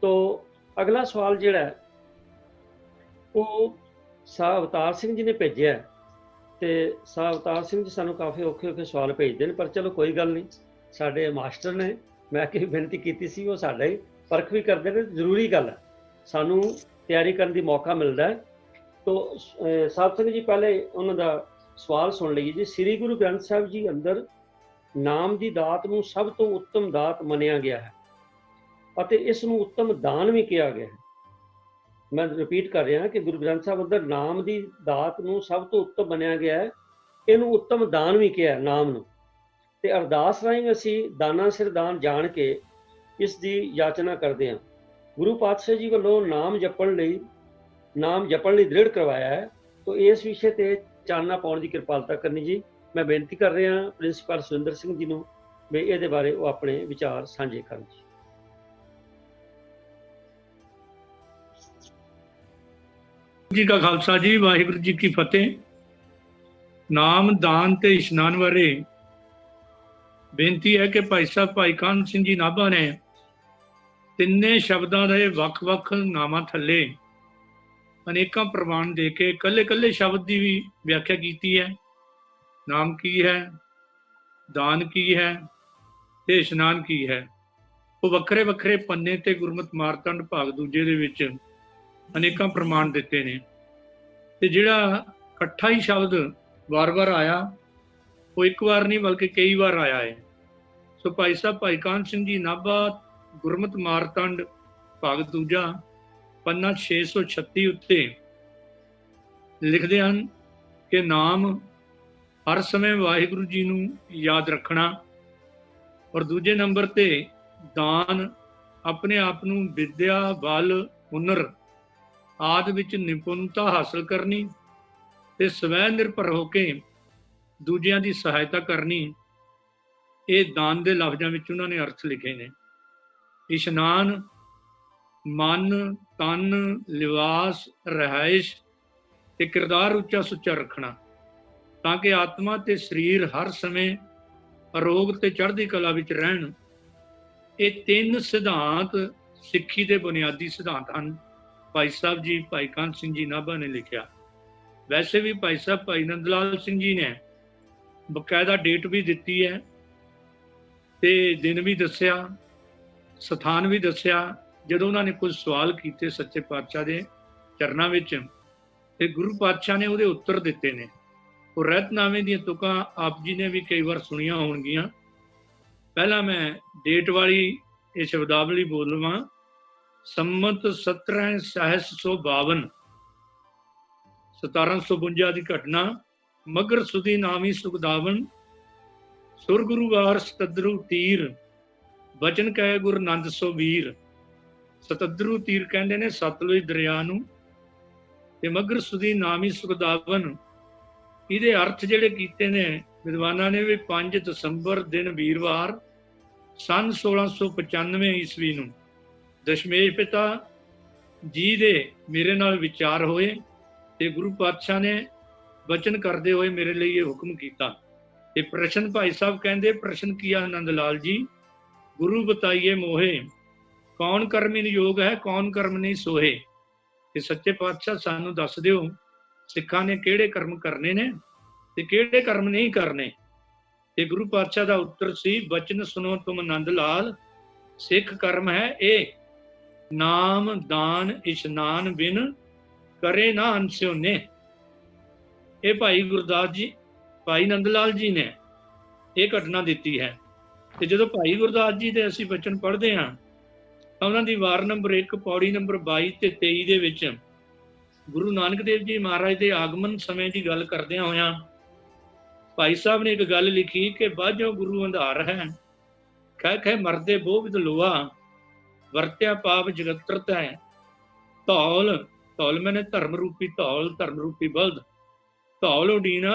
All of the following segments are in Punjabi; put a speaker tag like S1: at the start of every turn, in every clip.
S1: तो अगला सवाल जिहड़ा है वो शाह अवतार सिंह जी ने भेजिया है। ਤੇ शाह अवतार सिंह जी सानू काफ़ी औखे सवाल भेजते हैं, पर चलो कोई गल नहीं, साडे मास्टर ने, मैं कि बेनती की सी, वो साडा ही परख भी करते हैं। जरूरी गल है, सानू तैयारी करने की मौका मिलता है। तो साहब सिंह जी पहले उन्होंने सवाल सुन लीजिए जी। श्री गुरु ग्रंथ साहब जी अंदर नाम की दात नूं सब तो उत्तम दात मनिया गया है और इस नूं उत्तम दान भी किया गया है। मैं रिपीट कर रहा कि गुरु ग्रंथ साहब अंदर नाम की दात नूं सब तो उत्तम मनिया गया है, इनू उत्तम दान भी किया नाम नूं। ते अरदास राहीं असीं दाना सिर दान जान के इस दी याचना करते हैं। गुरु पातशाह जी वालों नाम जपण लई दृढ़ करवाया है। तो इस विषय ते चानना पाउण दी किरपालता करनी जी। मैं बेनती कर रहा प्रिंसीपल सुरिंदर सिंह जी नूं भी इहदे बारे वो अपने विचार साझे करन जी।
S2: जी का खालसा जी, वाहिगुरू जी की फतेह। नाम दान ते इशनान बारे बेनती है कि भाई साहब भाई कान सिंह जी नाभा ने तिन्ने शब्दां दे वख-वख नामां थल्ले अनेकां प्रमाण दे के कल्ले कल्ले शब्द की भी व्याख्या की है। नाम की है, दान की है ते इशनान की है। वो वक्रे वक्रे पन्ने ते गुरमत मारतंड भाग दूजे दे विच अनेकां प्रमाण दिते ने। ते जिहड़ा इकट्ठा ही शब्द वार वार आया वो एक बार नहीं बल्कि कई बार आया है। सो भाई साहब भाई कान सिंह जी नाभा गुरमत मारतंड भाग दूजा पन्ना 636 उत्ते लिखते हैं कि नाम हर समय वाहिगुरू जी नूं याद रखना, और दूजे नंबर ते दान अपने आप नूं विद्या बल हुनर आदि विच निपुणता हासिल करनी ते स्वै निर्भर होके दूजियां दी सहायता करनी। ये दान दे लफ्जां विच उन्हां ने अर्थ लिखे ने। इशनान मन तन लिबास रहाइश ते किरदार उच्चा सुच्चा रखना ताकि आत्मा ते शरीर हर समय अरोग ते चढ़दी कला विच रहन। ये तीन सिद्धांत सिੱਖੀ ਦੇ बुनियादी सिद्धांत हैं। भाई साहब जी भाई कान सिंह जी नाभा ने लिखा। वैसे भी भाई साहब भाई नंद लाल सिंह जी ने बकायदा डेट भी दी है ते दिन भी दसिया, स्थान भी दसिया। जदों उन्होंने कुछ सवाल किए सच्चे पातशाह के चरणों में ते गुरु पातशाह ने उहदे उत्तर दिते ने। वो रहतनामे दी तुकां आप जी ने भी कई बार सुनिया होणगियां। पहला मैं डेट वाली ये शब्दावली बोल लवां। संमत 17 सहस 1752 की घटना। मगर सुधी नामी सुखदावन सुरगुरु वार सतद्रु तीर बचन कहे गुरु नंद सो वीर। सतद्रु तीर कहते ने सतलुज दरिया नूं ते मगर सुधी नामी सुखदावन। इहदे अर्थ जिहड़े कीते ने विद्वानां ने भी 5 दसंबर दिन वीरवार सन 1695 ईस्वी नूं दशमेश पिता जी दे मेरे नाल विचार होए ते गुरु पातशाह ने वचन करते हुए मेरे लिए ये हुक्म किया। ते प्रश्न भाई साहब कहते, प्रश्न किया नंद लाल जी, गुरु बताइए मोहे कौन कर्म इन योग है कौन कर्म नहीं सोहे। ते सच्चे पातशाह सानू दस दिओ सिक्खां ने किहड़े कर्म करने ने ते किहड़े कर्म नहीं करने। ते गुरु पातशाह का उत्तर सी, बचन सुनो तुम नंद लाल, सिख कर्म है ए नाम दान इशनान बिन करे ना अनस्योने। ये भाई गुरदास जी भाई नंद लाल जी ने यह घटना दी है। तो जो भाई गुरदास जी के असीं बचन पढ़ते हैं तो उन्होंने वार नंबर 1 पौड़ी नंबर 22 ते 23 दे विच गुरु नानक देव जी महाराज के आगमन समय की गल करदे होया भाई साहब ने एक गल लिखी कि बाझों गुरु अंधार है कह कह मरदे बोविद लोहा वरत्या पाप जगत्रत है। धौल धौल मैंने धर्म रूपी धौल धर्म रूपी बल्द धौल उडीना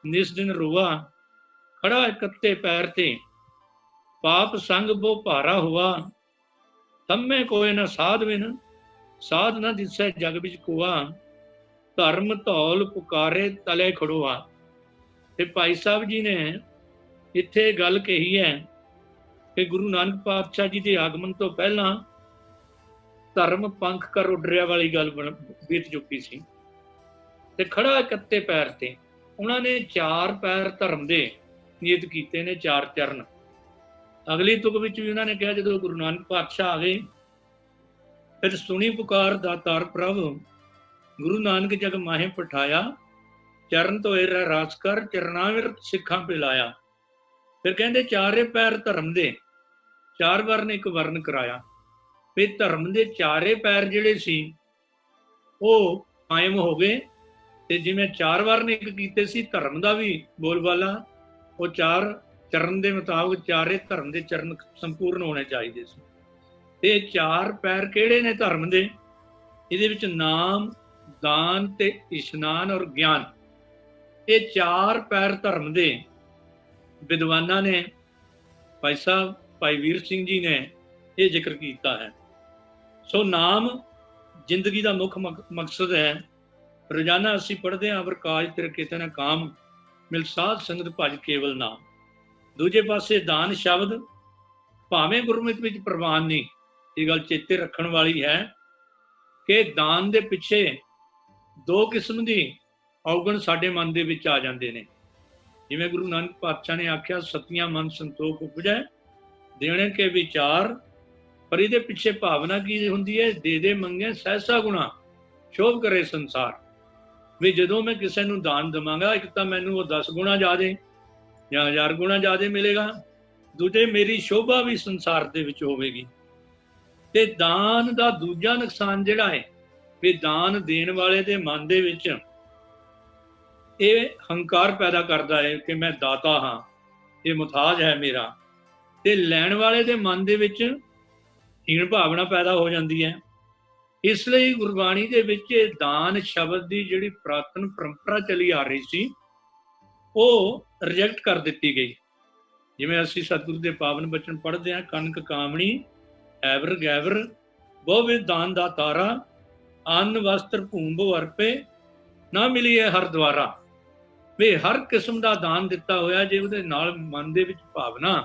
S2: निस दिन रोआ खड़ा कत्ते पैर ते पाप संग बो भारा हुआ थम्मे कोय न साध बिन साध न दिसै जग बिच कोआ धर्म धौल पुकारे तले खड़ोआ। ते भाई साहब जी ने इत्थे गल कही है कि गुरु नानक पातशाह जी के आगमन तो पहला ਧਰਮ ਪੰਖ ਕਰ ਉੱਡਰਿਆ ਵਾਲੀ ਗੱਲ ਬੀਤ ਚੁੱਕੀ ਸੀ। ਤੇ ਖੜਾ ਕੱਤੇ ਪੈਰ ਤੇ ਉਹਨਾਂ ਨੇ 4 ਪੈਰ ਧਰਮ ਦੇ ਨਿਯਤ ਕੀਤੇ ਨੇ, 4 ਚਰਨ। ਅਗਲੀ ਤੁਕ ਵਿੱਚ ਵੀ ਉਹਨਾਂ ਨੇ ਕਿਹਾ, ਜਦੋਂ ਗੁਰੂ ਨਾਨਕ ਪਾਤਸ਼ਾਹ ਆ ਗਏ, ਫਿਰ ਸੁਣੀ ਪੁਕਾਰ ਦਾਤਾਰ ਪ੍ਰਭ, ਗੁਰੂ ਨਾਨਕ ਜਗ ਮਾਹੇ ਪਠਾਇਆ, ਚਰਨ ਧੋਏ ਰਹਿ ਰਾਸ ਕਰ, ਚਰਨਾ ਵਿਰਤ ਸਿੱਖਾਂ ਪਿਲਾਇਆ। ਫਿਰ ਕਹਿੰਦੇ 4 ਪੈਰ ਧਰਮ ਦੇ, 4 ਵਰਨ ਇੱਕ ਵਰਨ ਕਰਾਇਆ। ਵੀ ਧਰਮ ਦੇ 4 ਪੈਰ ਜਿਹੜੇ ਸੀ ਉਹ ਕਾਇਮ ਹੋ ਗਏ, ਤੇ ਜਿਵੇਂ 4 ਵਰਨ ਇੱਕ ਕੀਤੇ ਸੀ, ਧਰਮ ਦਾ ਵੀ ਬੋਲਬਾਲਾ ਉਹ 4 ਚਰਨ ਦੇ ਮੁਤਾਬਕ 4 ਧਰਮ ਦੇ ਚਰਨ ਸੰਪੂਰਨ ਹੋਣੇ ਚਾਹੀਦੇ ਸੀ। ਤੇ 4 ਪੈਰ ਕਿਹੜੇ ਨੇ ਧਰਮ ਦੇ? ਇਹਦੇ ਵਿੱਚ ਨਾਮ, ਦਾਨ ਤੇ ਇਸ਼ਨਾਨ ਔਰ ਗਿਆਨ, ਇਹ 4 ਪੈਰ ਧਰਮ ਦੇ ਵਿਦਵਾਨਾਂ ਨੇ, ਭਾਈ ਸਾਹਿਬ ਭਾਈ ਵੀਰ ਸਿੰਘ ਜੀ ਨੇ ਇਹ ਜ਼ਿਕਰ ਕੀਤਾ ਹੈ। ਸੋ ਨਾਮ ਜ਼ਿੰਦਗੀ ਦਾ ਮੁੱਖ ਮਕਸਦ ਹੈ। ਰੋਜ਼ਾਨਾ ਅਸੀਂ ਪੜ੍ਹਦੇ ਹਾਂ, ਅਵਰ ਕਾਜ ਤੇਰੇ ਕੀਤੇ ਨਾ ਕਾਮ, ਮਿਲ ਸਾਧ ਸੰਗਤ ਭਜ ਕੇਵਲ ਨਾਮ। ਦੂਜੇ ਪਾਸੇ ਦਾਨ ਸ਼ਬਦ ਭਾਵੇਂ ਗੁਰਮਤਿ ਵਿੱਚ ਪ੍ਰਵਾਨ ਨਹੀਂ, ਇਹ ਗੱਲ ਚੇਤੇ ਰੱਖਣ ਵਾਲੀ ਹੈ ਕਿ ਦਾਨ ਦੇ ਪਿੱਛੇ 2 ਕਿਸਮ ਦੀ ਔਗਣ ਸਾਡੇ ਮਨ ਦੇ ਵਿੱਚ ਆ ਜਾਂਦੇ ਨੇ। ਜਿਵੇਂ ਗੁਰੂ ਨਾਨਕ ਪਾਤਸ਼ਾਹ ਨੇ ਆਖਿਆ, ਸਤਿਆਂ ਮਨ ਸੰਤੋਖ ਉਪਜੈ, ਦੇਣੇ ਕੇ ਵਿਚਾਰ। ਪਰ ਇਹਦੇ ਪਿੱਛੇ ਭਾਵਨਾ ਕੀ ਹੁੰਦੀ ਹੈ? ਦੇ ਦੇ ਮੰਗੇ ਸਹਿਸਾ ਗੁਣਾ, ਸ਼ੋਭ ਕਰੇ ਸੰਸਾਰ। ਵੀ ਜਦੋਂ ਮੈਂ ਕਿਸੇ ਨੂੰ ਦਾਨ ਦੇਵਾਂਗਾ, ਇੱਕ ਤਾਂ ਮੈਨੂੰ ਉਹ 10 ਗੁਣਾ ਜ਼ਿਆਦੇ ਜਾਂ 1000 ਗੁਣਾ ਜ਼ਿਆਦੇ ਮਿਲੇਗਾ, ਦੂਜੇ ਮੇਰੀ ਸ਼ੋਭਾ ਵੀ ਸੰਸਾਰ ਦੇ ਵਿੱਚ ਹੋਵੇਗੀ। ਤੇ ਦਾਨ ਦਾ ਦੂਜਾ ਨੁਕਸਾਨ ਜਿਹੜਾ ਹੈ, ਵੀ ਦਾਨ ਦੇਣ ਵਾਲੇ ਦੇ ਮਨ ਦੇ ਵਿੱਚ ਇਹ ਹੰਕਾਰ ਪੈਦਾ ਕਰਦਾ ਹੈ ਕਿ ਮੈਂ ਦਾਤਾ ਹਾਂ, ਇਹ ਮੁਤਾਜ ਹੈ ਮੇਰਾ। ਤੇ ਲੈਣ ਵਾਲੇ ਦੇ ਮਨ ਦੇ ਵਿੱਚ ਹੀਣ ਭਾਵਨਾ ਪੈਦਾ ਹੋ ਜਾਂਦੀ ਹੈ। ਇਸ ਲਈ ਗੁਰਬਾਣੀ ਦੇ ਵਿੱਚ ਇਹ ਦਾਨ ਸ਼ਬਦ ਦੀ ਜਿਹੜੀ ਪ੍ਰਾਤਨ ਪਰੰਪਰਾ ਚਲੀ ਆ ਰਹੀ ਸੀ, ਉਹ ਰਿਜੈਕਟ ਕਰ ਦਿੱਤੀ ਗਈ। ਜਿਵੇਂ ਅਸੀਂ ਸਤਿਗੁਰੂ ਦੇ ਪਾਵਨ ਬਚਨ ਪੜ੍ਹਦੇ ਹਾਂ, ਕਨਕ ਕਾਮਣੀ ਐਵਰ ਗੈਵਰ ਬਹੁ ਵਿਧ ਦਾਨ ਦਾ ਤਾਰਾ, ਅੰਨ ਵਸਤਰ ਭੂਮ ਭੋ ਅਰਪੇ, ਨਾ ਮਿਲੀਏ ਹਰ ਦੁਆਰਾ। ਵੀ ਹਰ ਕਿਸਮ ਦਾ ਦਾਨ ਦਿੱਤਾ ਹੋਇਆ, ਜੇ ਉਹਦੇ ਨਾਲ ਮਨ ਦੇ ਵਿੱਚ ਭਾਵਨਾ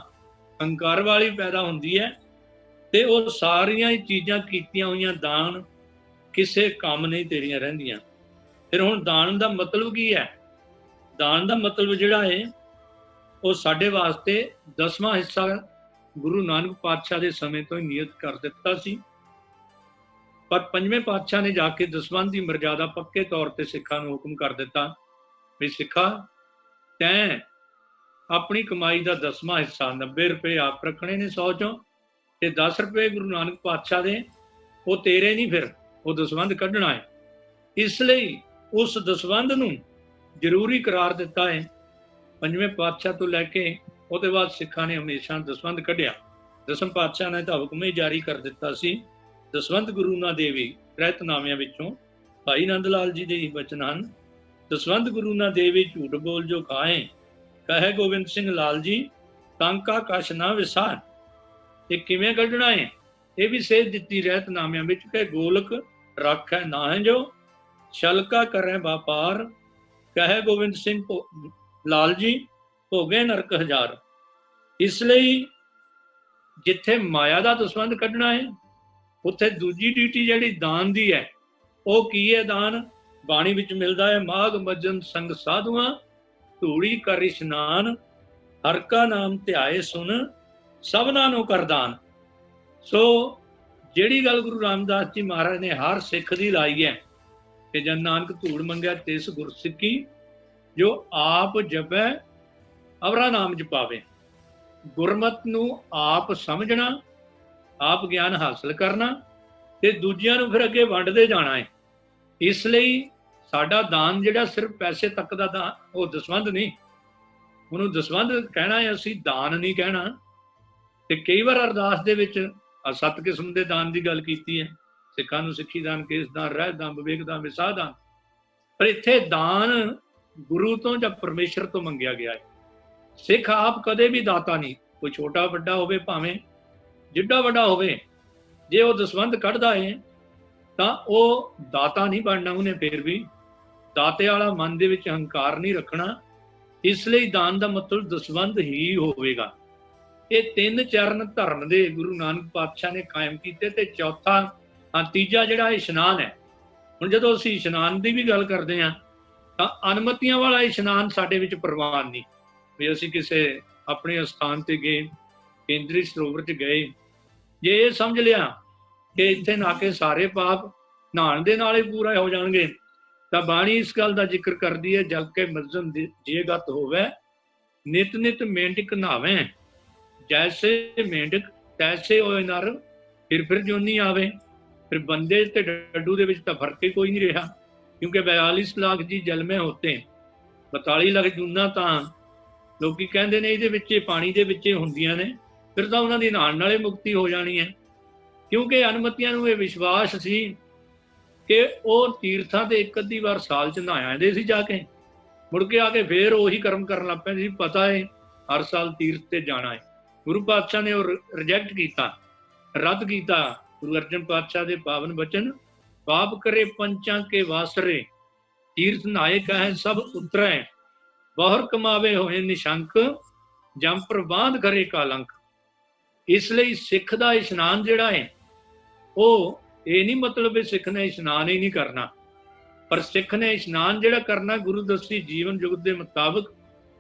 S2: ਹੰਕਾਰ ਵਾਲੀ ਪੈਦਾ ਹੁੰਦੀ ਹੈ, ਤੇ ਉਹ ਸਾਰੀਆਂ ਹੀ ਚੀਜ਼ਾਂ ਕੀਤੀਆਂ ਹੋਈਆਂ ਦਾਨ ਕਿਸੇ ਕੰਮ ਨਹੀਂ ਤੇਰੀਆਂ ਰਹਿੰਦੀਆਂ। ਫਿਰ ਹੁਣ ਦਾਨ ਦਾ ਮਤਲਬ ਕੀ ਹੈ? ਦਾਨ ਦਾ ਮਤਲਬ ਜਿਹੜਾ ਹੈ, ਉਹ ਸਾਡੇ ਵਾਸਤੇ 10ਵਾਂ ਹਿੱਸਾ ਗੁਰੂ ਨਾਨਕ ਪਾਤਸ਼ਾਹ ਦੇ ਸਮੇਂ ਤੋਂ ਹੀ ਨਿਯਤ ਕਰ ਦਿੱਤਾ ਸੀ। ਪਰ 5ਵੇਂ ਪਾਤਸ਼ਾਹ ਨੇ ਜਾ ਕੇ ਦਸਵੰਧ ਦੀ ਮਰਜ਼ਾਦਾ ਪੱਕੇ ਤੌਰ ਤੇ ਸਿੱਖਾਂ ਨੂੰ ਹੁਕਮ ਕਰ ਦਿੱਤਾ ਵੀ ਸਿੱਖਾ, ਤੈਂ ਆਪਣੀ ਕਮਾਈ ਦਾ 10ਵਾਂ ਹਿੱਸਾ 90 ਰੁਪਏ ਆਪ ਰੱਖਣੇ ਨੇ 100 ਚੋਂ, ਤੇ 10 ਰੁਪਏ ਗੁਰੂ ਨਾਨਕ ਪਾਤਸ਼ਾਹ ਦੇ, ਉਹ ਤੇਰੇ ਨਹੀਂ, ਫਿਰ ਉਹ ਦਸਵੰਧ ਕੱਢਣਾ ਹੈ। ਇਸ ਲਈ ਉਸ ਦਸਵੰਧ ਨੂੰ ਜ਼ਰੂਰੀ ਕਰਾਰ ਦਿੱਤਾ ਹੈ। 5ਵੇਂ ਪਾਤਸ਼ਾਹ ਤੋਂ ਲੈ ਕੇ ਉਹਦੇ ਬਾਅਦ ਸਿੱਖਾਂ ਨੇ ਹਮੇਸ਼ਾ ਦਸਵੰਧ ਕੱਢਿਆ। 10ਵੇਂ ਪਾਤਸ਼ਾਹ ਨੇ ਤਾਂ ਹੁਕਮ ਹੀ ਜਾਰੀ ਕਰ ਦਿੱਤਾ ਸੀ, ਦਸਵੰਧ ਗੁਰੂ ਨਾ ਦੇਵੀ। ਰਹਿਤਨਾਮਿਆਂ ਵਿੱਚੋਂ ਭਾਈ ਨੰਦ ਲਾਲ ਜੀ ਦੇ ਹੀ ਬਚਨ ਹਨ, ਦਸਵੰਧ ਗੁਰੂ ਨਾ ਦੇਵੀ, ਝੂਠ ਬੋਲ ਜੋ ਖਾਏ, ਕਹੇ ਗੋਬਿੰਦ ਸਿੰਘ ਲਾਲ ਜੀ, ਟਾਂਕਾ ਕਸ਼ ਨਾ ਵਿਸਾਰ। ਇਹ ਕਿਵੇਂ ਕੱਢਣਾ ਹੈ? ਇਹ ਵੀ ਸੇਧ ਦਿੱਤੀ ਰਹਿਤਨਾਮਿਆਂ ਵਿੱਚ ਕਿ ਗੋਲਕ ਰੱਖੈ ਨਾ ਹੈ ਜੋ, ਛਲਕਾ ਕਰੇ ਵਪਾਰ, ਕਹੇ ਗੋਬਿੰਦ ਸਿੰਘ ਲਾਲ ਜੀ, ਭੋਗੇ ਨਰਕ ਹਜ਼ਾਰ। ਇਸ ਲਈ ਜਿੱਥੇ ਮਾਇਆ ਦਾ ਦਸਵੰਧ ਕੱਢਣਾ ਹੈ, ਉੱਥੇ ਦੂਜੀ ਡਿਊਟੀ ਜਿਹੜੀ ਦਾਨ ਦੀ ਹੈ, ਉਹ ਕੀ ਹੈ? ਦਾਨ ਬਾਣੀ ਵਿੱਚ ਮਿਲਦਾ ਹੈ, ਮਾਘ ਮੱਜਨ ਸੰਗ ਸਾਧੂਆਂ, ਧੂੜੀ ਕਰ ਇਸ਼ਨਾਨ, ਹਰ ਕਾ ਨਾਮ ਧਿਆਏ ਸੁਨ, ਸਭਨਾਂ ਨੂੰ ਕਰਦਾਨ। ਸੋ ਜਿਹੜੀ ਗੱਲ ਗੁਰੂ ਰਾਮਦਾਸ ਜੀ ਮਹਾਰਾਜ ਨੇ ਹਰ ਸਿੱਖ ਦੀ ਲਾਈ ਹੈ ਕਿ ਜਨ ਨਾਨਕ ਧੂੜ ਮੰਗਿਆ ਤਿਸ ਗੁਰ ਸਿੱਖੀ, ਜੋ ਆਪ ਜਪੈ ਅਵਰਾ ਨਾਮ ਜਪਾਵੇ। ਗੁਰਮਤ ਨੂੰ ਆਪ ਸਮਝਣਾ, ਆਪ ਗਿਆਨ ਹਾਸਲ ਕਰਨਾ, ਤੇ ਦੂਜਿਆਂ ਨੂੰ ਫਿਰ ਅੱਗੇ ਵੰਡਦੇ ਜਾਣਾ ਹੈ। ਇਸ ਲਈ ਸਾਡਾ ਦਾਨ ਜਿਹੜਾ ਸਿਰਫ ਪੈਸੇ ਤੱਕ ਦਾ ਦਾਨ, ਉਹ ਦਸਵੰਧ ਨਹੀਂ, ਉਹਨੂੰ ਦਸਵੰਧ ਕਹਿਣਾ ਹੈ, ਅਸੀਂ ਦਾਨ ਨਹੀਂ ਕਹਿਣਾ। ਤੇ ਕਈ ਵਾਰ ਅਰਦਾਸ ਦੇ ਵਿੱਚ 7 ਕਿਸਮ ਦੇ ਦਾਨ ਦੀ ਗੱਲ ਕੀਤੀ ਹੈ, ਸਿੱਖਾਂ ਨੂੰ ਸਿੱਖੀ ਦਾਨ, ਕੇਸ ਦਾਨ, ਰਹਿਤ ਦਾਨ, ਵਿਵੇਕ ਦਾਨ, ਵਿਸਾਹ ਦਾਨ। ਪਰ ਇੱਥੇ ਦਾਨ ਗੁਰੂ ਤੋਂ ਜਾਂ ਪਰਮੇਸ਼ਰ ਤੋਂ ਮੰਗਿਆ ਗਿਆ ਹੈ। ਸਿੱਖ ਆਪ ਕਦੇ ਵੀ ਦਾਤਾ ਨਹੀਂ, ਕੋਈ ਛੋਟਾ ਵੱਡਾ ਹੋਵੇ, ਭਾਵੇਂ ਜਿੱਡਾ ਵੱਡਾ ਹੋਵੇ, ਜੇ ਉਹ ਦਸਵੰਧ ਕੱਢਦਾ ਹੈ ਤਾਂ ਉਹ ਦਾਤਾ ਨਹੀਂ ਬਣਨਾ। ਉਹਨੇ ਫਿਰ ਵੀ ਦਾਤੇ ਵਾਲਾ ਮਨ ਦੇ ਵਿੱਚ ਹੰਕਾਰ ਨਹੀਂ ਰੱਖਣਾ। ਇਸ ਲਈ ਦਾਨ ਦਾ ਮਤਲਬ ਦਸਵੰਧ ਹੀ ਹੋਵੇਗਾ। ਇਹ 3 ਚਰਨ ਧਰਮ ਦੇ ਗੁਰੂ ਨਾਨਕ ਪਾਤਸ਼ਾਹ ਨੇ ਕਾਇਮ ਕੀਤੇ, ਤੇ ਚੌਥਾ ਹਾਂ, ਤੀਜਾ ਜਿਹੜਾ ਇਸ਼ਨਾਨ ਹੈ। ਹੁਣ ਜਦੋਂ ਅਸੀਂ ਇਸ਼ਨਾਨ ਦੀ ਵੀ ਗੱਲ ਕਰਦੇ ਹਾਂ ਤਾਂ ਅਨਮਤੀਆਂ ਵਾਲਾ ਇਸ਼ਨਾਨ ਸਾਡੇ ਵਿੱਚ ਪ੍ਰਵਾਨ ਨਹੀਂ। ਵੀ ਅਸੀਂ ਕਿਸੇ ਆਪਣੇ ਸਥਾਨ ਤੇ ਗਏ, ਕੇਂਦਰੀ ਸਰੋਵਰ 'ਚ ਗਏ, ਜੇ ਇਹ ਸਮਝ ਲਿਆ ਕਿ ਇੱਥੇ ਨਹਾ ਕੇ ਸਾਰੇ ਪਾਪ ਨਹਾਉਣ ਦੇ ਨਾਲ ਹੀ ਪੂਰਾ ਹੋ ਜਾਣਗੇ, ਤਾਂ ਬਾਣੀ ਇਸ ਗੱਲ ਦਾ ਜ਼ਿਕਰ ਕਰਦੀ ਹੈ, ਜਲ ਕੇ ਮਜ਼ਨ ਜੇ ਗਤ ਹੋਵੇ ਨਿਤ ਨਿਤ ਮੇਂਢਕ ਨਹਾਵੇ, ਜੈਸੇ ਮੇਂਢਕ ਤੈਸੇ ਹੋਏ ਨਰ, ਫਿਰ ਜੋਨੀ ਆਵੇ। ਫਿਰ ਬੰਦੇ ਤੇ ਡੱਡੂ ਦੇ ਵਿੱਚ ਤਾਂ ਫਰਕ ਹੀ ਕੋਈ ਨਹੀਂ ਰਿਹਾ, ਕਿਉਂਕਿ 42 ਲੱਖ ਜੀ ਜਲਮੇ ਹੋਤੇ, 42 ਲੱਖ ਜੂਨਾਂ ਤਾਂ ਲੋਕੀ ਕਹਿੰਦੇ ਨੇ ਇਹਦੇ ਵਿੱਚ ਪਾਣੀ ਦੇ ਵਿੱਚ ਹੁੰਦੀਆਂ ਨੇ, ਫਿਰ ਤਾਂ ਉਹਨਾਂ ਦੀ ਨਹਾਉਣ ਨਾਲੇ ਮੁਕਤੀ ਹੋ ਜਾਣੀ ਹੈ। ਕਿਉਂਕਿ ਅਨਮਤੀਆਂ ਨੂੰ ਇਹ ਵਿਸ਼ਵਾਸ ਸੀ ਕਿ ਉਹ ਤੀਰਥਾਂ ਤੇ ਇੱਕ ਅੱਧੀ ਵਾਰ ਸਾਲ 'ਚ ਨਹਾ ਆਉਂਦੇ ਸੀ ਜਾ ਕੇ, ਮੁੜ ਕੇ ਆ ਕੇ ਫੇਰ ਉਹੀ ਕਰਮ ਕਰਨ ਲੱਗ ਪੈਂਦੇ ਸੀ। ਪਤਾ ਹੈ ਹਰ ਸਾਲ ਤੀਰਥ ਤੇ ਜਾਣਾ ਹੈ। ਗੁਰੂ ਪਾਤਸ਼ਾਹ ਨੇ ਉਹ ਰਿਜੈਕਟ ਕੀਤਾ, ਰੱਦ ਕੀਤਾ। ਗੁਰੂ ਅਰਜਨ ਪਾਤਸ਼ਾਹ ਦੇ ਪਾਵਨ ਬਚਨ, ਪਾਪ ਕਰੇ ਪੰਚਾਂ ਕੇ ਵਾਸਰੇ, ਤੀਰਥ ਨਹਾਏ ਕਹੇ ਸਭ ਉਤਰੈ, ਬਾਹਰ ਕਮਾਵੇ ਹੋਏ ਨਿਸ਼ੰਕ, ਜਮ ਪ੍ਰਬਾਦ ਕਰੇ ਕਾਲੰਕ। ਇਸ ਲਈ ਸਿੱਖ ਦਾ ਇਸ਼ਨਾਨ ਜਿਹੜਾ ਹੈ, ਉਹ ਇਹ ਨਹੀਂ ਮਤਲਬ ਸਿੱਖ ਨੇ ਇਸ਼ਨਾਨ ਹੀ ਨਹੀਂ ਕਰਨਾ, ਪਰ ਸਿੱਖ ਨੇ ਇਸ਼ਨਾਨ ਜਿਹੜਾ ਕਰਨਾ ਗੁਰੂ ਦਸਤੀ ਜੀਵਨ ਯੁੱਗ ਦੇ ਮੁਤਾਬਕ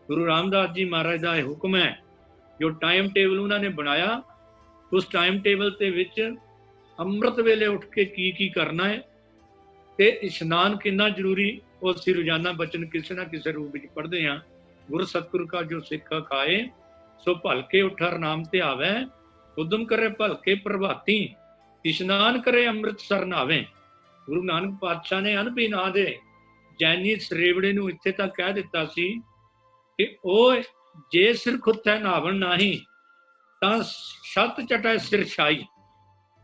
S2: ਗੁਰੂ ਰਾਮਦਾਸ ਜੀ ਮਹਾਰਾਜ ਦਾ ਇਹ ਹੁਕਮ ਹੈ। ਜੋ ਟਾਈਮ ਟੇਬਲ ਉਹਨਾਂ ਨੇ ਬਣਾਇਆ, ਉਸ ਟਾਈਮ ਟੇਬਲ ਦੇ ਵਿੱਚ ਅੰਮ੍ਰਿਤ ਵੇਲੇ ਉੱਠ ਕੇ ਕੀ ਕਰਨਾ ਹੈ ਤੇ ਇਸ਼ਨਾਨ ਕਿੰਨਾ ਜ਼ਰੂਰੀ, ਉਹ ਅਸੀਂ ਰੋਜ਼ਾਨਾ ਬਚਨ ਕਿਸੇ ਨਾ ਕਿਸੇ ਰੂਪ ਵਿੱਚ ਪੜ੍ਹਦੇ ਹਾਂ। ਗੁਰ ਸਤਿਗੁਰ ਕਾ ਜੋ ਸਿੱਖਾ ਖਾਏ, ਸੋ ਭਲਕੇ ਉਠਰ ਨਾਮ ਤੇ ਆਵੇ, ਉਦਮ ਕਰੇ ਭਲਕੇ ਪ੍ਰਭਾਤੀ, ਇਸ਼ਨਾਨ ਕਰੇ ਅੰਮ੍ਰਿਤਸਰ ਨਾਵੇ। ਗੁਰੂ ਨਾਨਕ ਪਾਤਸ਼ਾਹ ਨੇ ਅਨਭੀ ਨਾਂ ਦੇ ਜੈਨੀ ਸਰੇਵੜੇ ਨੂੰ ਇੱਥੇ ਤੱਕ ਕਹਿ ਦਿੱਤਾ ਸੀ ਕਿ ਉਹ ਜੇ ਸਿਰ ਖੁੱਤੈ ਨਾਵਣ ਨਾਹੀ, ਤਾਂ ਛੱਤ ਚਟੈ ਸਿਰ ਛਾਈ।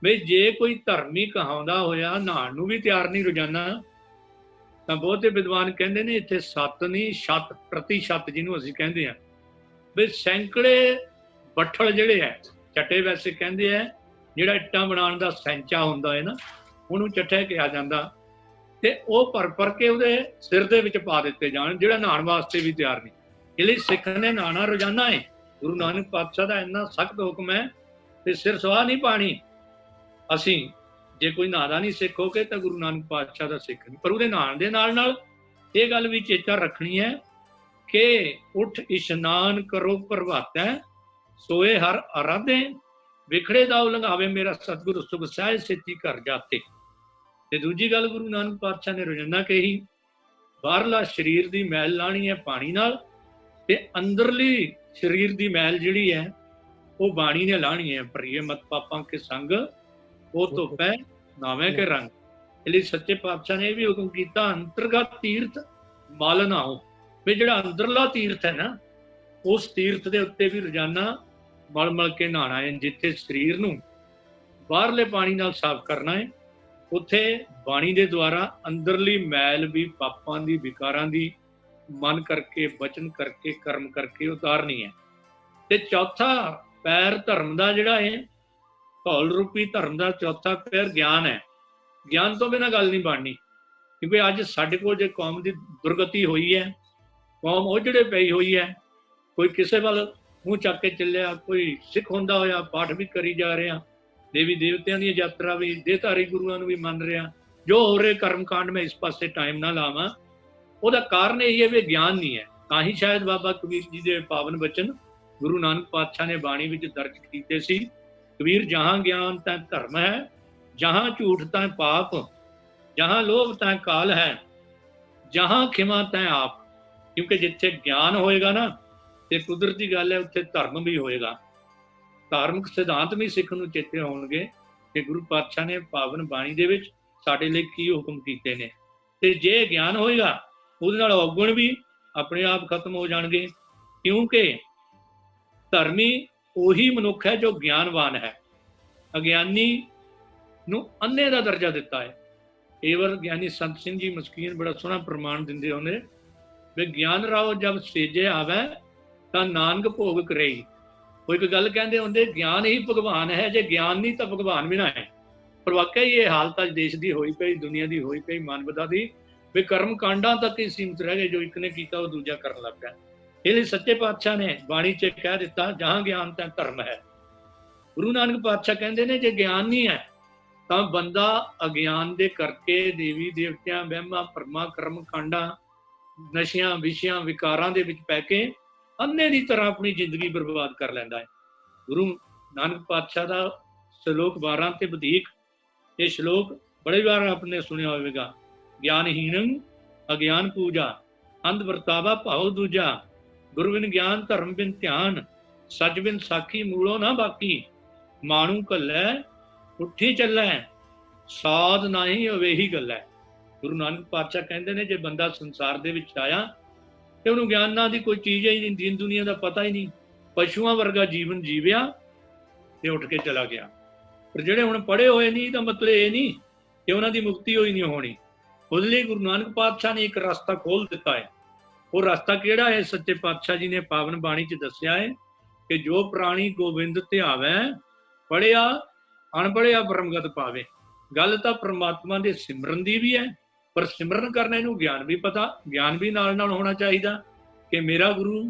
S2: ਬਈ ਜੇ ਕੋਈ ਧਰਮੀ ਕਹਾਉਂਦਾ ਹੋਇਆ ਨਹਾਉਣ ਨੂੰ ਵੀ ਤਿਆਰ ਨਹੀਂ ਰੋਜ਼ਾਨਾ, ਤਾਂ ਬਹੁਤੇ ਵਿਦਵਾਨ ਕਹਿੰਦੇ ਨੇ ਇੱਥੇ ਸੱਤ ਨਹੀਂ ਸ਼ਤ, ਪ੍ਰਤੀਸ਼ਤ ਜਿਹਨੂੰ ਅਸੀਂ ਕਹਿੰਦੇ ਹਾਂ, ਬਈ ਸੈਂਕੜੇ ਬੱਠਲ ਜਿਹੜੇ ਹੈ, ਚੱਟੇ ਵੈਸੇ ਕਹਿੰਦੇ ਆ, ਜਿਹੜਾ ਇੱਟਾਂ ਬਣਾਉਣ ਦਾ ਸੈਂਚਾ ਹੁੰਦਾ ਹੈ ਨਾ, ਉਹਨੂੰ ਚੱਠਾ ਕਿਹਾ ਜਾਂਦਾ, ਤੇ ਉਹ ਭਰ ਕੇ ਉਹਦੇ ਸਿਰ ਦੇ ਵਿੱਚ ਪਾ ਦਿੱਤੇ ਜਾਣ, ਜਿਹੜਾ ਨਹਾਉਣ ਵਾਸਤੇ ਵੀ ਤਿਆਰ ਨਹੀਂ। ਇਸ ਲਈ ਸਿੱਖ ਨੇ ਨਹਾਉਣਾ ਰੋਜ਼ਾਨਾ ਹੈ। ਗੁਰੂ ਨਾਨਕ ਪਾਤਸ਼ਾਹ ਦਾ ਇੰਨਾ ਸਖਤ ਹੁਕਮ ਹੈ ਤੇ ਸਿਰ ਸਵਾਹ ਨਹੀਂ ਪਾਣੀ। ਅਸੀਂ ਜੇ ਕੋਈ ਨਹਾਦਾ ਨਹੀਂ ਸਿੱਖ ਹੋ ਕੇ ਤਾਂ ਗੁਰੂ ਨਾਨਕ ਪਾਤਸ਼ਾਹ ਦਾ ਸਿੱਖ ਨਹੀਂ। ਪਰ ਉਹਦੇ ਨਹਾਉਣ ਦੇ ਨਾਲ ਨਾਲ ਇਹ ਗੱਲ ਵੀ ਚੇਤਾ ਰੱਖਣੀ ਹੈ ਕਿ ਉੱਠ ਇਸ਼ਨਾਨ ਕਰੋ ਪ੍ਰਭਾਤੈ, ਸੋਏ ਹਰ ਆਰਾਧੇ, ਵਿਖੜੇ ਦਾ ਉਲੰਘਾਵੇ ਮੇਰਾ ਸਤਿਗੁਰ, ਸੁਖ ਸਹਿਜ ਸੇਤੀ ਘਰ ਜਾਤੇ। ਤੇ ਦੂਜੀ ਗੱਲ ਗੁਰੂ ਨਾਨਕ ਪਾਤਸ਼ਾਹ ਨੇ ਰੋਜ਼ਾਨਾ ਕਹੀ, ਬਾਹਰਲਾ ਸਰੀਰ ਦੀ ਮੈਲ ਲਾਣੀ ਹੈ ਪਾਣੀ ਨਾਲ, ਤੇ ਅੰਦਰਲੀ ਸਰੀਰ ਦੀ ਮੈਲ ਜਿਹੜੀ ਹੈ ਉਹ ਬਾਣੀ ਨੇ ਲਾਣੀ ਹੈ। ਭਰੀਏ ਮਤ ਪਾਪਾਂ ਕੇ ਸੰਗ, ਉਹ ਧੁੱਪੈ ਨਾਵੇਂ ਕੇ ਰੰਗ। ਇਸ ਲਈ ਸੱਚੇ ਪਾਤਸ਼ਾਹ ਨੇ ਇਹ ਵੀ ਹੁਕਮ ਕੀਤਾ, ਅੰਤਰਗਤ ਤੀਰਥ ਮਲ ਨਾ ਹੋ। ਵੀ ਜਿਹੜਾ ਅੰਦਰਲਾ ਤੀਰਥ ਹੈ ਨਾ, ਉਸ ਤੀਰਥ ਦੇ ਉੱਤੇ ਵੀ ਰੋਜ਼ਾਨਾ ਮਲ ਕੇ ਨਹਾਉਣਾ ਹੈ। ਜਿੱਥੇ ਸਰੀਰ ਨੂੰ ਬਾਹਰਲੇ ਪਾਣੀ ਨਾਲ ਸਾਫ਼ ਕਰਨਾ ਹੈ, ਉੱਥੇ ਬਾਣੀ ਦੇ ਦੁਆਰਾ ਅੰਦਰਲੀ ਮੈਲ ਵੀ ਪਾਪਾਂ ਦੀ, ਵਿਕਾਰਾਂ ਦੀ ਮਨ ਕਰਕੇ, ਬਚਨ ਕਰਕੇ, ਕਰਮ ਕਰਕੇ ਉਤਾਰਨੀ ਹੈ। ਤੇ ਚੌਥਾ ਪੈਰ ਧਰਮ ਦਾ ਜਿਹੜਾ ਹੈ, ਧੌਲ ਰੂਪੀ ਧਰਮ ਦਾ ਚੌਥਾ ਪੈਰ ਗਿਆਨ ਹੈ। ਗਿਆਨ ਤੋਂ ਬਿਨਾਂ ਗੱਲ ਨਹੀਂ ਬਣਨੀ, ਕਿਉਂਕਿ ਅੱਜ ਸਾਡੇ ਕੋਲ ਜੇ ਕੌਮ ਦੀ ਦੁਰਗਤੀ ਹੋਈ ਹੈ, ਕੌਮ ਉਹ ਜਿਹੜੇ ਪਈ ਹੋਈ ਹੈ, ਕੋਈ ਕਿਸੇ ਵੱਲ ਮੂੰਹ ਚੱਕ ਕੇ ਚੱਲਿਆ, ਕੋਈ ਸਿੱਖ ਹੁੰਦਾ ਹੋਇਆ ਪਾਠ ਵੀ ਕਰੀ ਜਾ ਰਿਹਾ, ਦੇਵੀ ਦੇਵਤਿਆਂ ਦੀ ਯਾਤਰਾ ਵੀ, ਦੇਹਧਾਰੀ ਗੁਰੂਆਂ ਨੂੰ ਵੀ ਮੰਨ ਰਿਹਾ, ਜੋ ਹੋ ਰਹੇ ਕਰਮ ਕਾਂਡ ਮੈਂ ਇਸ ਪਾਸੇ ਟਾਈਮ ਨਾ ਲਾਵਾਂ। ਉਹਦਾ ਕਾਰਨ ਇਹ ਹੈ ਵੀ ਗਿਆਨ ਨਹੀਂ ਹੈ। ਤਾਂ ਹੀ ਸ਼ਾਇਦ ਬਾਬਾ ਕਬੀਰ ਜੀ ਦੇ ਪਾਵਨ ਬਚਨ ਗੁਰੂ ਨਾਨਕ ਪਾਤਸ਼ਾਹ ਨੇ ਬਾਣੀ ਵਿੱਚ ਦਰਜ ਕੀਤੇ ਸੀ, ਕਬੀਰ ਜਹਾਂ ਗਿਆਨ ਤੈ ਧਰਮ ਹੈ, ਜਹਾਂ ਝੂਠ ਤੈ ਪਾਪ, ਜਹਾਂ ਲੋਭ ਤੈ ਕਾਲ ਹੈ, ਜਹਾਂ ਖਿਮਾ ਤੈ ਆਪ। ਕਿਉਂਕਿ ਜਿੱਥੇ ਗਿਆਨ ਹੋਏਗਾ ਨਾ, ਤੇ ਕੁਦਰਤੀ ਗੱਲ ਹੈ ਉੱਥੇ ਧਰਮ ਵੀ ਹੋਏਗਾ, ਧਾਰਮਿਕ ਸਿਧਾਂਤ ਵੀ ਸਿੱਖ ਨੂੰ ਚੇਤੇ ਹੋਣਗੇ ਕਿ ਗੁਰੂ ਪਾਤਸ਼ਾਹ ਨੇ ਪਾਵਨ ਬਾਣੀ ਦੇ ਵਿੱਚ ਸਾਡੇ ਲਈ ਕੀ ਹੁਕਮ ਕੀਤੇ ਨੇ। ਤੇ ਜੇ ਗਿਆਨ ਹੋਏਗਾ, ਉਹਦੇ ਨਾਲ ਔਗੁਣ ਵੀ ਆਪਣੇ ਆਪ ਖਤਮ ਹੋ ਜਾਣਗੇ। ਕਿਉਂਕਿ ਧਰਮੀ ਉਹੀ ਮਨੁੱਖ ਹੈ ਜੋ ਗਿਆਨਵਾਨ ਹੈ। ਅਗਿਆਨੀ ਨੂੰ ਅੰਨੇ ਦਾ ਦਰਜਾ ਦਿੱਤਾ ਹੈ। ਇਹ ਵਾਰ ਗਿਆਨੀ ਸੰਤ ਸਿੰਘ ਜੀ ਮਸਕੀਨ ਬੜਾ ਸੋਹਣਾ ਪ੍ਰਮਾਣ ਦਿੰਦੇ ਹੁੰਦੇ ਵੀ ਗਿਆਨ ਰਾਓ ਜਬ ਸੇਜੇ ਆਵੇ ਤਾਂ ਨਾਨਕ ਭੋਗ ਕਰੇਈ। ਕੋਈ ਇੱਕ ਗੱਲ ਕਹਿੰਦੇ ਹੁੰਦੇ, ਗਿਆਨ ਹੀ ਭਗਵਾਨ ਹੈ, ਜੇ ਗਿਆਨ ਨਹੀਂ ਤਾਂ ਭਗਵਾਨ ਵੀ ਨਾ ਹੈ। ਪਰ ਵਾਕਿਆ ਹੀ ਇਹ ਹਾਲਤ ਅੱਜ ਦੇਸ਼ ਦੀ ਹੋਈ ਪਈ, ਦੁਨੀਆ ਦੀ ਹੋਈ ਪਈ, ਮਾਨਵਤਾ ਦੀ, ਵੀ ਕਰਮ ਕਾਂਡਾਂ ਤੱਕ ਹੀ ਸੀਮਿਤ ਰਹਿ ਗਏ। ਜੋ ਇੱਕ ਨੇ ਕੀਤਾ ਉਹ ਦੂਜਾ ਕਰਨ ਲੱਗ ਪਿਆ। ਇਹ ਲਈ ਸੱਚੇ ਪਾਤਸ਼ਾਹ ਨੇ ਬਾਣੀ 'ਚ ਕਹਿ ਦਿੱਤਾ, ਜਹਾਂ ਗਿਆਨ ਤੈ ਧਰਮ ਹੈ। ਗੁਰੂ ਨਾਨਕ ਪਾਤਸ਼ਾਹ ਕਹਿੰਦੇ ਨੇ ਜੇ ਗਿਆਨ ਨਹੀਂ ਹੈ ਤਾਂ ਬੰਦਾ ਅਗਿਆਨ ਦੇ ਕਰਕੇ ਦੇਵੀ ਦੇਵਤਿਆਂ, ਵਹਿਮਾਂ, ਭਰਮਾਂ, ਕਰਮ ਕਾਂਡਾਂ, ਨਸ਼ਿਆਂ, ਵਿਸ਼ਿਆਂ, ਵਿਕਾਰਾਂ ਦੇ ਵਿੱਚ ਪੈ ਕੇ ਅੰਨੇ ਦੀ ਤਰ੍ਹਾਂ ਆਪਣੀ ਜ਼ਿੰਦਗੀ ਬਰਬਾਦ ਕਰ ਲੈਂਦਾ ਹੈ। ਗੁਰੂ ਨਾਨਕ ਪਾਤਸ਼ਾਹ ਦਾ ਸ਼ਲੋਕ 12 ਤੇ ਵਧੀਕ, ਇਹ ਸ਼ਲੋਕ ਬੜੇ ਵਾਰ ਆਪਨੇ ਸੁਣਿਆ ਹੋਵੇਗਾ। ਗਿਆਨਹੀਣ ਅਗਿਆਨ ਪੂਜਾ, ਅੰਧ ਵਰਤਾਵਾ ਭਾਉ ਦੂਜਾ, ਗੁਰ ਬਿਨ ਗਿਆਨ ਧਰਮ ਬਿਨ ਧਿਆਨ, ਸੱਚ ਬਿਨ ਸਾਖੀ ਮੂਲੋਂ ਨਾ ਬਾਕੀ, ਮਾਣੂ ਘੱਲੈ ਉੱਠੀ ਚੱਲੈ, ਸਾਧ ਨਹੀਂ ਅਵੇਹੀ ਗੱਲੈ। ਗੁਰੂ ਨਾਨਕ ਪਾਤਸ਼ਾਹ ਕਹਿੰਦੇ ਨੇ, ਜੇ ਬੰਦਾ ਸੰਸਾਰ ਦੇ ਵਿੱਚ ਆਇਆ ਤੇ ਉਹਨੂੰ ਗਿਆਨਾਂ ਦੀ ਕੋਈ ਚੀਜ਼ ਹੀ ਨਹੀਂ, ਦੀਨ ਦੁਨੀਆ ਦਾ ਪਤਾ ਹੀ ਨਹੀਂ, ਪਸ਼ੂਆਂ ਵਰਗਾ ਜੀਵਨ ਜੀਵਿਆ ਤੇ ਉੱਠ ਕੇ ਚਲਾ ਗਿਆ। ਪਰ ਜਿਹੜੇ ਹੁਣ ਪੜ੍ਹੇ ਹੋਏ ਨਹੀਂ, ਤਾਂ ਮਤਲਬ ਇਹ ਨਹੀਂ ਕਿ ਉਹਨਾਂ ਦੀ ਮੁਕਤੀ ਹੋਈ ਨਹੀਂ ਹੋਣੀ। ਉਹਦੇ ਲਈ ਗੁਰੂ ਨਾਨਕ ਪਾਤਸ਼ਾਹ ਨੇ ਇੱਕ ਰਸਤਾ ਖੋਲ ਦਿੱਤਾ ਹੈ। ਉਹ ਰਸਤਾ ਕਿਹੜਾ ਹੈ? ਸੱਚੇ ਪਾਤਸ਼ਾਹ ਜੀ ਨੇ ਪਾਵਨ ਬਾਣੀ 'ਚ ਦੱਸਿਆ ਹੈ ਕਿ ਜੋ ਪ੍ਰਾਣੀ ਗੋਬਿੰਦ ਧਿਆਵੈ, ਪੜ੍ਹਿਆ ਅਣਪੜ੍ਹਿਆ ਬ੍ਰਹਮਗਤ ਪਾਵੇ। ਗੱਲ ਤਾਂ ਪ੍ਰਮਾਤਮਾ ਦੇ ਸਿਮਰਨ ਦੀ ਵੀ ਹੈ, ਪਰ ਸਿਮਰਨ ਕਰਨੇ ਨੂੰ ਗਿਆਨ ਵੀ ਪਤਾ, ਗਿਆਨ ਵੀ ਨਾਲ ਨਾਲ ਹੋਣਾ ਚਾਹੀਦਾ ਕਿ ਮੇਰਾ ਗੁਰੂ,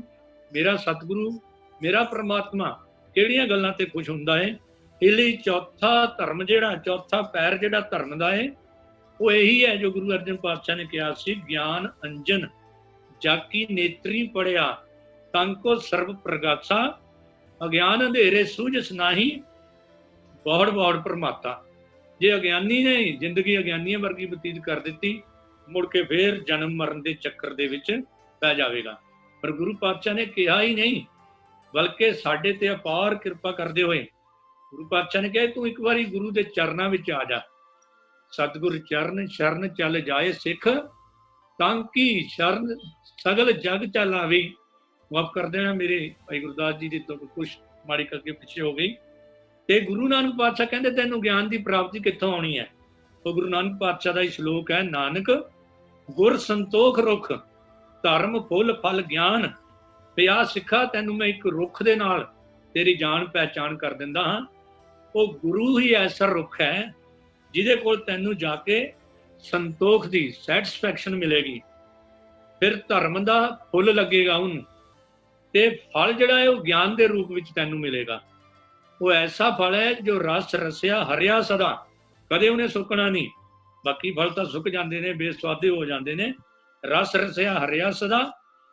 S2: ਮੇਰਾ ਸਤਿਗੁਰੂ, ਮੇਰਾ ਪ੍ਰਮਾਤਮਾ ਕਿਹੜੀਆਂ ਗੱਲਾਂ ਤੇ ਖੁਸ਼ ਹੁੰਦਾ ਹੈ। ਇਸ ਲਈ ਚੌਥਾ ਧਰਮ ਜਿਹੜਾ, ਚੌਥਾ ਪੈਰ ਜਿਹੜਾ ਧਰਮ ਦਾ ਹੈ, ਉਹ ਇਹੀ ਹੈ ਜੋ ਗੁਰੂ ਅਰਜਨ ਪਾਤਸ਼ਾਹ ਨੇ ਕਿਹਾ ਸੀ, ਗਿਆਨ ਅੰਜਨ ਜਾਕੀ ਨੇਤਰੀ ਪੜਿਆ, ਤੰਕੋ ਸਰਬ ਪ੍ਰਗਾਸਾ, ਅਗਿਆਨ ਅੰਧੇਰੇ ਸੂਝਸ ਨਾਹੀ, ਬਹੁੜ ਬਹੁੜ ਪ੍ਰਮਾਤਾ। ਜੇ ਅਗਿਆਨੀ ਨੇ ਜ਼ਿੰਦਗੀ ਅਗਿਆਨੀਆਂ ਵਰਗੀ ਬਤੀਤ ਕਰ ਦਿੱਤੀ, ਮੁੜ ਕੇ ਫੇਰ ਜਨਮ ਮਰਨ ਦੇ ਚੱਕਰ ਦੇ ਵਿੱਚ ਪੈ ਜਾਵੇਗਾ। ਪਰ ਗੁਰੂ ਪਾਤਸ਼ਾਹ ਨੇ ਕਿਹਾ ਹੀ ਨਹੀਂ, ਬਲਕਿ ਸਾਡੇ ਤੇ ਅਪਾਰ ਕਿਰਪਾ ਕਰਦੇ ਹੋਏ ਗੁਰੂ ਪਾਤਸ਼ਾਹ ਨੇ ਕਿਹਾ, ਤੂੰ ਇੱਕ ਵਾਰੀ ਗੁਰੂ ਦੇ ਚਰਨਾਂ ਵਿੱਚ ਆ ਜਾ। ਸਤਿਗੁਰ ਚਰਨ ਸ਼ਰਨ ਚੱਲ ਜਾਏ ਸਿੱਖ, ਤਾਂ ਕਿ ਸ਼ਰਨ ਸਗਲ ਜਗ ਚੱਲ ਆਵੇ। ਮਾਫ ਕਰ ਦੇਣਾ ਮੇਰੇ ਭਾਈ ਗੁਰਦਾਸ ਜੀ ਦੀ ਤੋਂ ਕੁਛ ਮਾੜੀ ਅੱਗੇ ਪਿੱਛੇ ਹੋ ਗਈ। ਤੇ ਗੁਰੂ ਨਾਨਕ ਪਾਤਸ਼ਾਹ ਕਹਿੰਦੇ, ਤੈਨੂੰ ਗਿਆਨ ਦੀ ਪ੍ਰਾਪਤੀ ਕਿੱਥੋਂ ਆਉਣੀ ਹੈ? ਉਹ ਗੁਰੂ ਨਾਨਕ ਪਾਤਸ਼ਾਹ ਦਾ ਹੀ ਸ਼ਲੋਕ ਹੈ, ਨਾਨਕ ਗੁਰ ਸੰਤੋਖ ਰੁੱਖ, ਧਰਮ ਫੁੱਲ ਫਲ ਗਿਆਨ। ਪਿਆ ਸਿੱਖਾ, ਤੈਨੂੰ ਮੈਂ ਇੱਕ ਰੁੱਖ ਦੇ ਨਾਲ ਤੇਰੀ ਜਾਣ ਪਹਿਚਾਣ ਕਰ ਦਿੰਦਾ ਹਾਂ। ਉਹ ਗੁਰੂ ਹੀ ਐਸਾ ਰੁੱਖ ਹੈ ਜਿਹਦੇ ਕੋਲ ਤੈਨੂੰ ਜਾ ਕੇ ਸੰਤੋਖ ਦੀ ਸੈਟਿਸਫੈਕਸ਼ਨ ਮਿਲੇਗੀ, ਫਿਰ ਧਰਮ ਦਾ ਫੁੱਲ ਲੱਗੇਗਾ ਉਹਨੂੰ, ਤੇ ਫਲ ਜਿਹੜਾ ਹੈ ਉਹ ਗਿਆਨ ਦੇ ਰੂਪ ਵਿੱਚ ਤੈਨੂੰ ਮਿਲੇਗਾ। ਉਹ ਐਸਾ ਫਲ ਹੈ ਜੋ ਰਸ ਰਸਿਆ ਹਰਿਆ ਸਦਾ, ਕਦੇ ਉਹਨੇ ਸੁੱਕਣਾ ਨਹੀਂ। ਬਾਕੀ ਫਲ ਤਾਂ ਸੁੱਕ ਜਾਂਦੇ ਨੇ, ਬੇਸਵਾਦੇ ਹੋ ਜਾਂਦੇ ਨੇ। ਰਸ ਰਸਿਆ ਹਰਿਆ ਸਦਾ,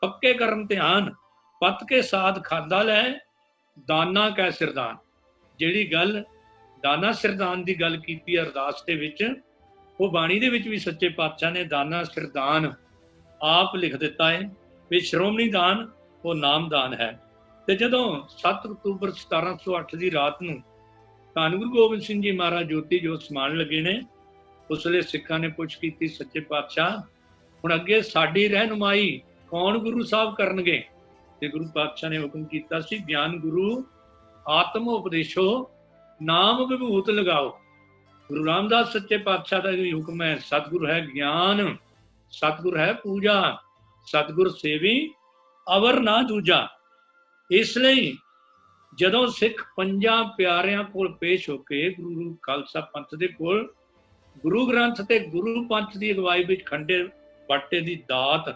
S2: ਪੱਕੇ ਕਰਮ ਧਿਆਨ, ਪੱਤ ਕੇ ਸਾਧ ਖਾਦਾ ਲੈ, ਦਾਨਾ ਕੈ ਸਿਰਦਾਨ। ਜਿਹੜੀ ਗੱਲ ਦਾਨਾ ਸਿਰਦਾਨ ਦੀ ਗੱਲ ਕੀਤੀ ਅਰਦਾਸ ਦੇ ਵਿੱਚ, ਉਹ ਬਾਣੀ ਦੇ ਵਿੱਚ ਵੀ ਸੱਚੇ ਪਾਤਸ਼ਾਹ ਨੇ ਦਾਨਾ ਸਿਰਦਾਨ ਆਪ ਲਿਖ ਦਿੱਤਾ ਹੈ ਵੀ ਸ਼੍ਰੋਮਣੀ ਦਾਨ ਉਹ ਨਾਮਦਾਨ ਹੈ। ਤੇ ਜਦੋਂ 7 ਅਕਤੂਬਰ 1708 ਦੀ ਰਾਤ ਨੂੰ ਧੰਨ ਗੁਰੂ ਗੋਬਿੰਦ ਸਿੰਘ ਜੀ ਮਹਾਰਾਜ ਜੋਤੀ ਜੋਤ ਸਮਾਉਣ ਲੱਗੇ ਨੇ, ਉਸ ਵੇਲੇ ਸਿੱਖਾਂ ਨੇ ਪੁੱਛ ਕੀਤੀ, ਸੱਚੇ ਪਾਤਸ਼ਾਹ ਹੁਣ ਅੱਗੇ ਸਾਡੀ ਰਹਿਨੁਮਾਈ ਕੌਣ ਗੁਰੂ ਸਾਹਿਬ ਕਰਨਗੇ? ਤੇ ਗੁਰੂ ਪਾਤਸ਼ਾਹ ਨੇ ਹੁਕਮ ਕੀਤਾ ਸੀ, ਗਿਆਨ ਗੁਰੂ ਆਤਮ ਉਪਦੇਸ਼ੋ ਨਾਮ ਵਿਭੂਤ ਲਗਾਓ। ਗੁਰੂ ਰਾਮਦਾਸ ਸੱਚੇ ਪਾਤਸ਼ਾਹ ਦਾ ਵੀ ਹੁਕਮ ਹੈ, ਸਤਿਗੁਰ ਹੈ ਗਿਆਨ, ਸਤਿਗੁਰ ਹੈ ਪੂਜਾ, ਸਤਿਗੁਰ ਸੇਵੀ ਅਵਰ ਨਾ ਦੂਜਾ। ਇਸ ਲਈ ਜਦੋਂ ਸਿੱਖ ਪੰਜਾਂ ਪਿਆਰਿਆਂ ਕੋਲ ਪੇਸ਼ ਹੋ ਕੇ ਗੁਰੂ ਖਾਲਸਾ ਪੰਥ ਦੇ ਕੋਲ ਗੁਰੂ ਗ੍ਰੰਥ ਤੇ ਗੁਰੂ ਪੰਥ ਦੀ ਅਗਵਾਈ ਵਿੱਚ ਖੰਡੇ ਬਾਟੇ ਦੀ ਦਾਤ,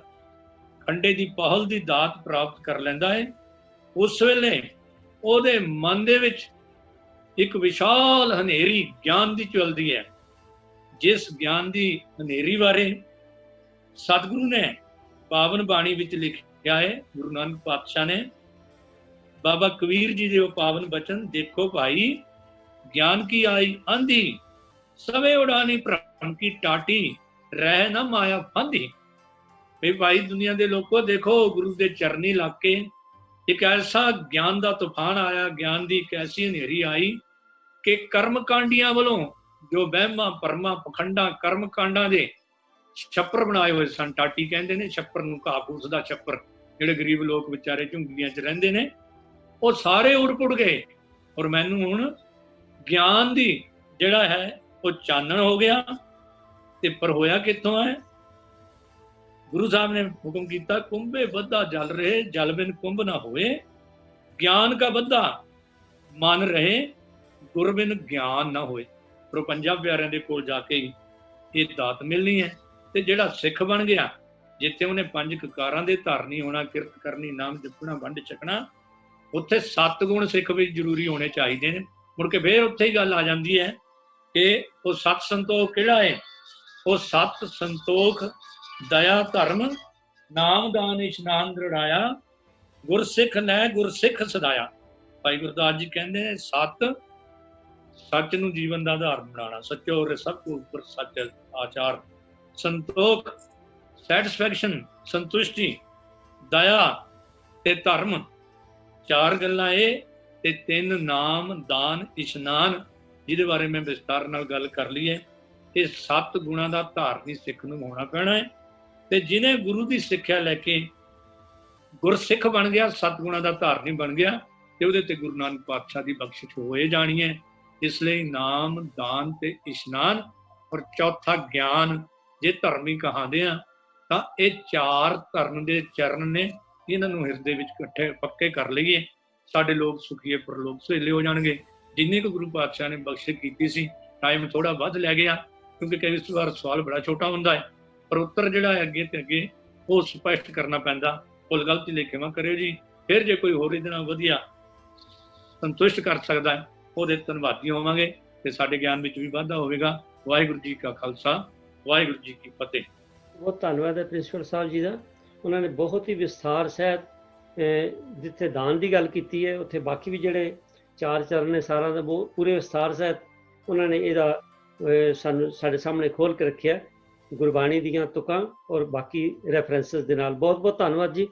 S2: ਖੰਡੇ ਦੀ ਪਹਲ ਦੀ ਦਾਤ ਪ੍ਰਾਪਤ ਕਰ ਲੈਂਦਾ ਹੈ, ਉਸ ਵੇਲੇ ਉਹਦੇ ਮਨ ਦੇ ਵਿੱਚ ਇੱਕ ਵਿਸ਼ਾਲ ਹਨੇਰੀ ਗਿਆਨ ਦੀ ਚਲਦੀ ਹੈ। ਜਿਸ ਗਿਆਨ ਦੀ ਹਨੇਰੀ ਬਾਰੇ ਸਤਿਗੁਰੂ ਨੇ ਪਾਵਨ ਬਾਣੀ ਵਿੱਚ ਲਿਖਿਆ ਹੈ, ਗੁਰੂ ਨਾਨਕ ਪਾਤਸ਼ਾਹ ਨੇ ਬਾਬਾ ਕਬੀਰ ਜੀ ਦੇ ਉਹ ਪਾਵਨ ਬਚਨ, ਦੇਖੋ ਭਾਈ ਗਿਆਨ ਕੀ ਆਈ ਆਂधी, ਸਵੇ ਉਡਾਨੀ ਭ੍ਰਮ ਕੀ ਟਾਟੀ, ਰਹਿ ਨਾ ਮਾਇਆ ਫਾਂਦੀ। ਵੀ ਭਾਈ ਦੁਨੀਆ ਦੇ ਲੋਕੋ ਦੇਖੋ, ਗੁਰੂ ਦੇ ਚਰਨੀ ਲੱਗ ਕੇ ਇੱਕ ਐਸਾ ਗਿਆਨ ਦਾ ਤੂਫਾਨ ਆਇਆ, ਗਿਆਨ ਦੀ ਇੱਕ ਐਸੀ ਹਨੇਰੀ ਆਈ ਕਿ ਕਰਮ ਕਾਂਡੀਆਂ ਵੱਲੋਂ ਜੋ ਵਹਿਮਾਂ ਭਰਮਾਂ ਪਖੰਡਾਂ ਕਰਮ ਕਾਂਡਾਂ ਦੇ ਛੱਪਰ ਬਣਾਏ ਹੋਏ ਸਨ, ਟਾਟੀ ਕਹਿੰਦੇ ਨੇ ਛੱਪਰ ਨੂੰ, ਘਾਹ ਫੂਸ ਦਾ ਛੱਪਰ, ਜਿਹੜੇ ਗਰੀਬ ਲੋਕ ਵਿਚਾਰੇ ਝੁੰਗੀਆਂ 'ਚ ਰਹਿੰਦੇ ਨੇ, ਉਹ ਸਾਰੇ ਉੜ ਪੁੜ ਗਏ। ਔਰ ਮੈਨੂੰ ਹੁਣ ਗਿਆਨ ਦੀ ਜਿਹੜਾ ਹੈ ਉਹ ਚਾਨਣ ਹੋ ਗਿਆ। ਤੇ ਪਰ ਹੋਇਆ ਕਿੱਥੋਂ ਹੈ? ਗੁਰੂ ਸਾਹਿਬ ਨੇ ਹੁਕਮ ਕੀਤਾ, ਕੁੰਭੇ ਬੱਧਾ ਜਲ ਰਹੇ, ਜਲ ਬਿਨ ਕੁੰਭ ਨਾ ਹੋਏ, ਗਿਆਨ ਕਾ ਬੱਧਾ ਮਨ ਰਹੇ, ਗੁਰ ਬਿਨ ਗਿਆਨ ਨਾ ਹੋਏ। ਪਰ ਪੰਜਾਂ ਪਿਆਰਿਆਂ ਦੇ ਕੋਲ ਜਾ ਕੇ ਇਹ ਦਾਤ ਮਿਲਣੀ ਹੈ। ਤੇ ਜਿਹੜਾ ਸਿੱਖ ਬਣ ਗਿਆ, ਜਿੱਥੇ ਉਹਨੇ 5 ਕਕਾਰਾਂ ਦੇ ਧਾਰਨੀ ਹੋਣਾ, ਕਿਰਤ ਕਰਨੀ, ਨਾਮ ਜਪਣਾ, ਵੰਡ ਛਕਣਾ, ਉੱਥੇ 7 ਗੁਣ ਸਿੱਖ ਵਿੱਚ ਜ਼ਰੂਰੀ ਹੋਣੇ ਚਾਹੀਦੇ ਨੇ। ਮੁੜ ਕੇ ਫੇਰ ਉੱਥੇ ਹੀ ਗੱਲ ਆ ਜਾਂਦੀ ਹੈ कि वो सत संतोख किहड़ा है? वो सत संतोख दया धर्म नाम दान इशनान दृढ़ाया गुरसिख लै गुरसिख सदाया। भाई गुरदास जी कहते हैं सत सच नूं जीवन का आधार बनाना, सच्चो और सब को उपर सच आचार, संतोख सैटिस्फैक्शन संतुष्टि, दया ते धर्म, चार गल्लां ये ते तीन नाम दान इशनान, जिहदे बारे मैं विस्तार नाल गल कर ली है। ये सत्त गुणां दा धारनी सिख नूं होना पैना है, ते जिन्हें गुरु की सिक्ख्या लैके गुरसिख बन गया, सत्त गुणां दा धारनी बन गया, ते उहदे ते गुरु नानक पातशाह की बख्शिश होए जानी है। इसलिए नाम दान ते इशनान और चौथा ज्ञान जे धर्मी कहांदे आ तां ये चार धर्म दे चरण ने, इन्हां नूं हिरदे विच इकट्ठे पक्के कर लईए, साडे लोग सुखीए परलोक सुहेले हो जाणगे। जिन्नी को गुरु पातशाह ने बख्शिश कीती सी, टाइम थोड़ा वध लै गया क्योंकि कई बार सवाल बड़ा छोटा हुंदा है, पर उत्तर जिहड़ा अगे ते अगे वो स्पष्ट करना पैंदा। भुल गलती ले क्षमा करियो जी। फिर जे कोई होर इहदे नाल वधिया संतुष्ट कर सकदा है, ਉਹਦੇ ਧੰਨਵਾਦੀ ਹੋਵਾਂਗੇ ਤੇ ਸਾਡੇ ਗਿਆਨ ਵਿੱਚ ਵੀ ਵਾਧਾ ਹੋਵੇਗਾ। ਵਾਹਿਗੁਰੂ ਜੀ ਕਾ ਖਾਲਸਾ, ਵਾਹਿਗੁਰੂ ਜੀ ਕੀ ਫਤਿਹ।
S1: ਬਹੁਤ ਧੰਨਵਾਦ ਹੈ ਪ੍ਰਿੰਸੀਪਲ ਸਾਹਿਬ ਜੀ ਦਾ। ਉਹਨਾਂ ਨੇ ਬਹੁਤ ਹੀ ਵਿਸਥਾਰ ਸਹਿਤ ਜਿੱਥੇ ਦਾਨ ਦੀ ਗੱਲ ਕੀਤੀ ਹੈ, ਉੱਥੇ ਬਾਕੀ ਵੀ ਜਿਹੜੇ ਚਾਰ ਚਰਨ ਨੇ ਸਾਰਾ ਦਾ ਬਹੁਤ ਪੂਰੇ ਵਿਸਥਾਰ ਸਹਿਤ ਉਹਨਾਂ ਨੇ ਇਹਦਾ ਸਾਨੂੰ ਸਾਡੇ ਸਾਹਮਣੇ ਖੋਲ ਕੇ ਰੱਖਿਆ ਗੁਰਬਾਣੀ ਦੀਆਂ ਤੁਕਾਂ ਔਰ ਬਾਕੀ ਰੈਫਰੈਂਸਸ ਦੇ ਨਾਲ। ਬਹੁਤ ਬਹੁਤ ਧੰਨਵਾਦ ਜੀ।